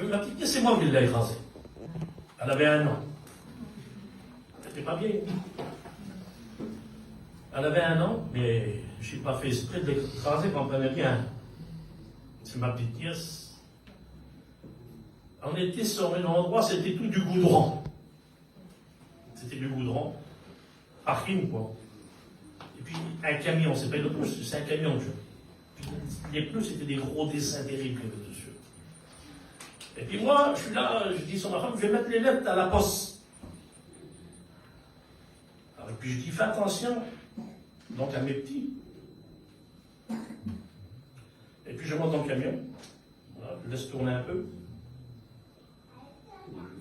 Ma petite nièce, c'est moi qui l'ai écrasée. Elle avait 1 an. Elle n'était pas vieille. Elle avait 1 an, mais je n'ai pas fait exprès de l'écraser, vous comprenez bien. C'est ma petite nièce. On était sur un endroit, c'était tout du goudron. C'était du goudron. Parking, quoi. Et puis, un camion, c'est pas une auto, c'est un camion, Puis, les pneus, c'était des gros dessins terribles dessus. Et puis moi, je suis là, je dis sur ma femme, je vais mettre les lettres à la poste. Alors, et puis je dis, fais attention, donc à mes petits. Et puis je monte dans le camion, voilà, je laisse tourner un peu.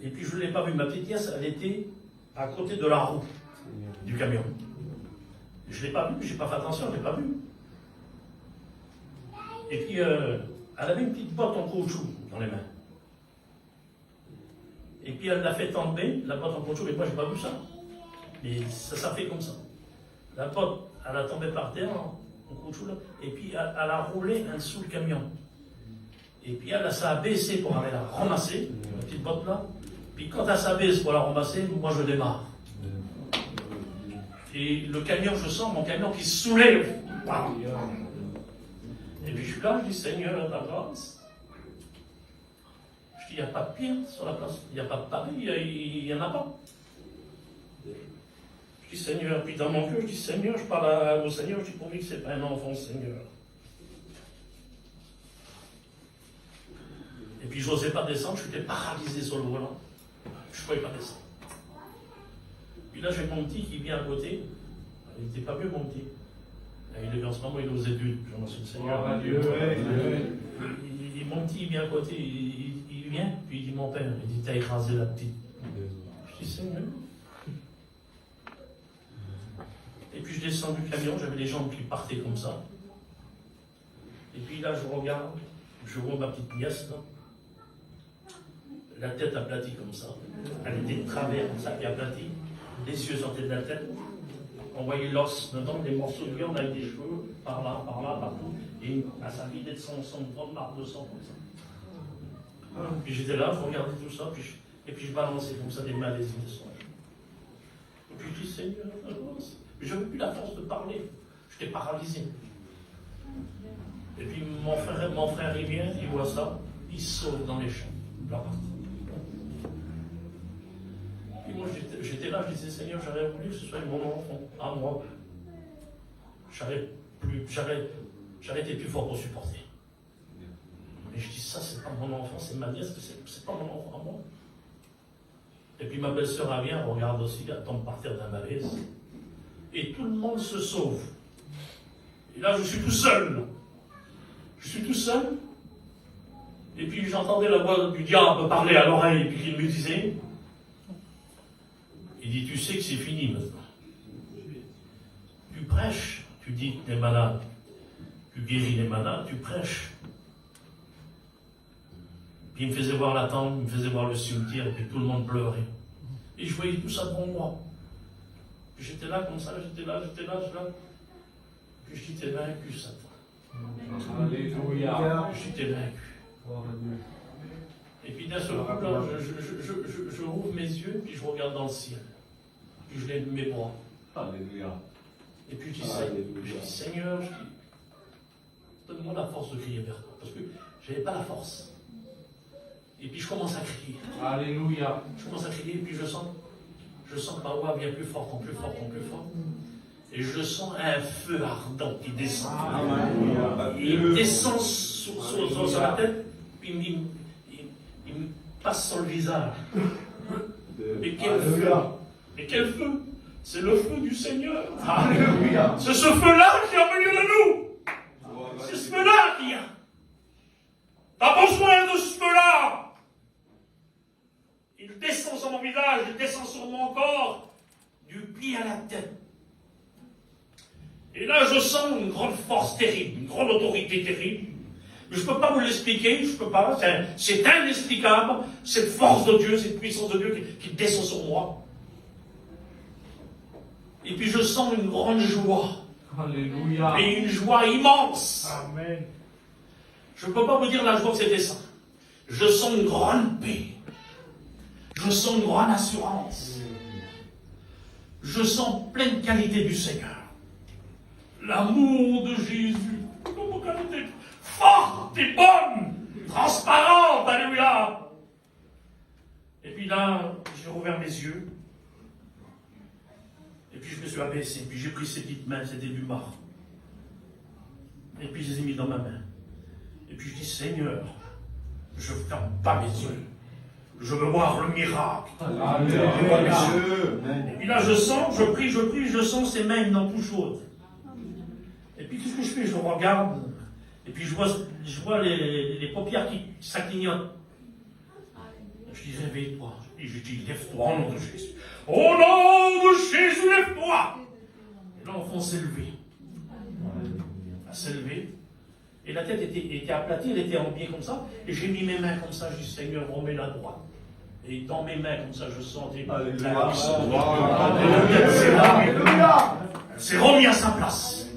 Et puis je ne l'ai pas vue, ma petite nièce, elle était à côté de la roue du camion. Je ne l'ai pas vue, je n'ai pas fait attention, je ne l'ai pas vue. Et puis elle avait une petite botte en caoutchouc dans les mains. Et puis elle l'a fait tomber, la botte en caoutchouc, mais moi j'ai pas vu ça. Mais ça fait comme ça. La botte, elle a tombé par terre en caoutchouc, là, et puis elle a roulé en dessous le camion. Et puis elle s'est abaissée pour aller la ramasser, la petite botte là. Puis quand elle s'abaisse pour la ramasser, moi je démarre. Et le camion, je sens mon camion qui se soulève. Et puis je suis là, je dis Seigneur, ta grâce. Je dis, il n'y a pas de pire sur la place. Il n'y a pas de pareil, il n'y en a pas. Je dis Seigneur, puis dans mon cœur, je dis Seigneur, je parle au Seigneur, je dis pour lui que ce n'est pas un enfant, Seigneur. Et puis je n'osais pas descendre, je suis paralysé sur le volant. Je ne pouvais pas descendre. Puis là, j'ai mon petit qui vient à côté. Il n'était pas mieux, mon petit. Il est en ce moment, il est aux études. Je remercie le Seigneur. Mon petit, il vient à côté, il vient, puis il dit, mon père, il dit, t'as écrasé la petite. Je dis, Seigneur. Et puis je descends du camion, j'avais les jambes qui partaient comme ça. Et puis là, je regarde, je vois ma petite nièce, là. La tête aplatie comme ça. Elle était de travers, comme ça, puis aplatie. Les yeux sortaient de la tête. On voyait l'os dedans, des morceaux de viande avec des cheveux, par là, partout. Et ça vidait de son grande marque de sang, comme ça. Puis j'étais là, je regardais tout ça, et puis je balançais comme ça des malaises de sang. Et puis je dis, Seigneur, avance. Mais je n'avais plus la force de parler. J'étais paralysé. Et puis mon frère, il vient, il voit ça, il saute dans les champs. Là. Et moi, j'étais là, je disais, Seigneur, j'aurais voulu que ce soit mon enfant, à moi. J'aurais été plus fort pour supporter. Mais je dis, ça, c'est pas mon enfant, c'est ma nièce, c'est pas mon enfant à moi. Et puis ma belle-sœur, elle vient, elle regarde aussi, elle tombe par terre d'un malaise. Et tout le monde se sauve. Et là, je suis tout seul. Je suis tout seul. Et puis j'entendais la voix du diable parler à l'oreille, et puis il me disait, il dit, tu sais que c'est fini maintenant. Tu prêches, tu dis que tu es malade, tu guéris les malades, tu prêches. Puis il me faisait voir la tombe, il me faisait voir le cimetière, et puis tout le monde pleurait. Et je voyais tout ça devant moi. Puis j'étais là comme ça, j'étais là. Puis je dis, t'es vaincu, Satan. Alléluia. Je dis, t'es vaincu. Et puis d'un seul coup, là, je rouvre mes yeux, puis je regarde dans le ciel. Puis je lève mes bras. Alléluia. Et puis je dis, Seigneur, donne-moi la force de crier vers toi. Parce que je n'avais pas la force. Et puis je commence à crier. Alléluia. Je commence à crier, et puis je sens que ma voix vient plus forte. Et je sens un feu ardent qui descend. Alléluia. Il descend sur la tête, puis il me passe sur le visage. Mais quel feu! Mais quel feu! C'est le feu du Seigneur. Alléluia. C'est ce feu-là qui a venu de nous. C'est ce feu-là qui a. T'as besoin de ce feu-là. Il descend sur mon visage, il descend sur mon corps, du pied à la tête. Et là, je sens une grande force terrible, une grande autorité terrible. Je ne peux pas vous l'expliquer, je ne peux pas. C'est inexplicable, cette force de Dieu, cette puissance de Dieu qui descend sur moi. Et puis je sens une grande joie. Alléluia. Et une joie immense. Amen. Je ne peux pas vous dire la joie que c'était ça. Je sens une grande paix. Je sens une grande assurance. Je sens pleine qualité du Seigneur. L'amour de Jésus. Une qualité forte et bonne, transparente, alléluia. Et puis là, j'ai rouvert mes yeux. Et puis je me suis abaissé. Puis j'ai pris ces petites mains, c'était du marbre. Et puis je les ai mis dans ma main. Et puis je dis, Seigneur, je ne ferme pas mes yeux. Je veux voir le miracle. Et puis là, je sens, je prie, je sens ces mains dans tout chaudes. Et puis qu'est-ce que je fais? Je regarde. Et puis je vois les paupières qui s'aclignotent. Je dis, réveille-toi. Et je dis, lève-toi au nom de Jésus. Au nom de Jésus, lève-toi. Et là, l'enfant s'est levé. Elle s'est levée. Et la tête était aplatie, elle était en biais comme ça. Et j'ai mis mes mains comme ça. Je dis, Seigneur, remets la droite. Et dans mes mains, comme ça, je sentais la puissance. Elle s'est remise à sa place.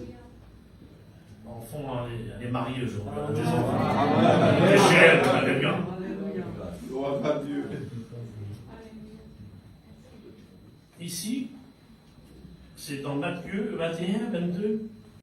L'enfant, elle est mariée aujourd'hui. Elle a des enfants. Elle est chez elle, alléluia. Ici, c'est dans Matthieu 21, 22.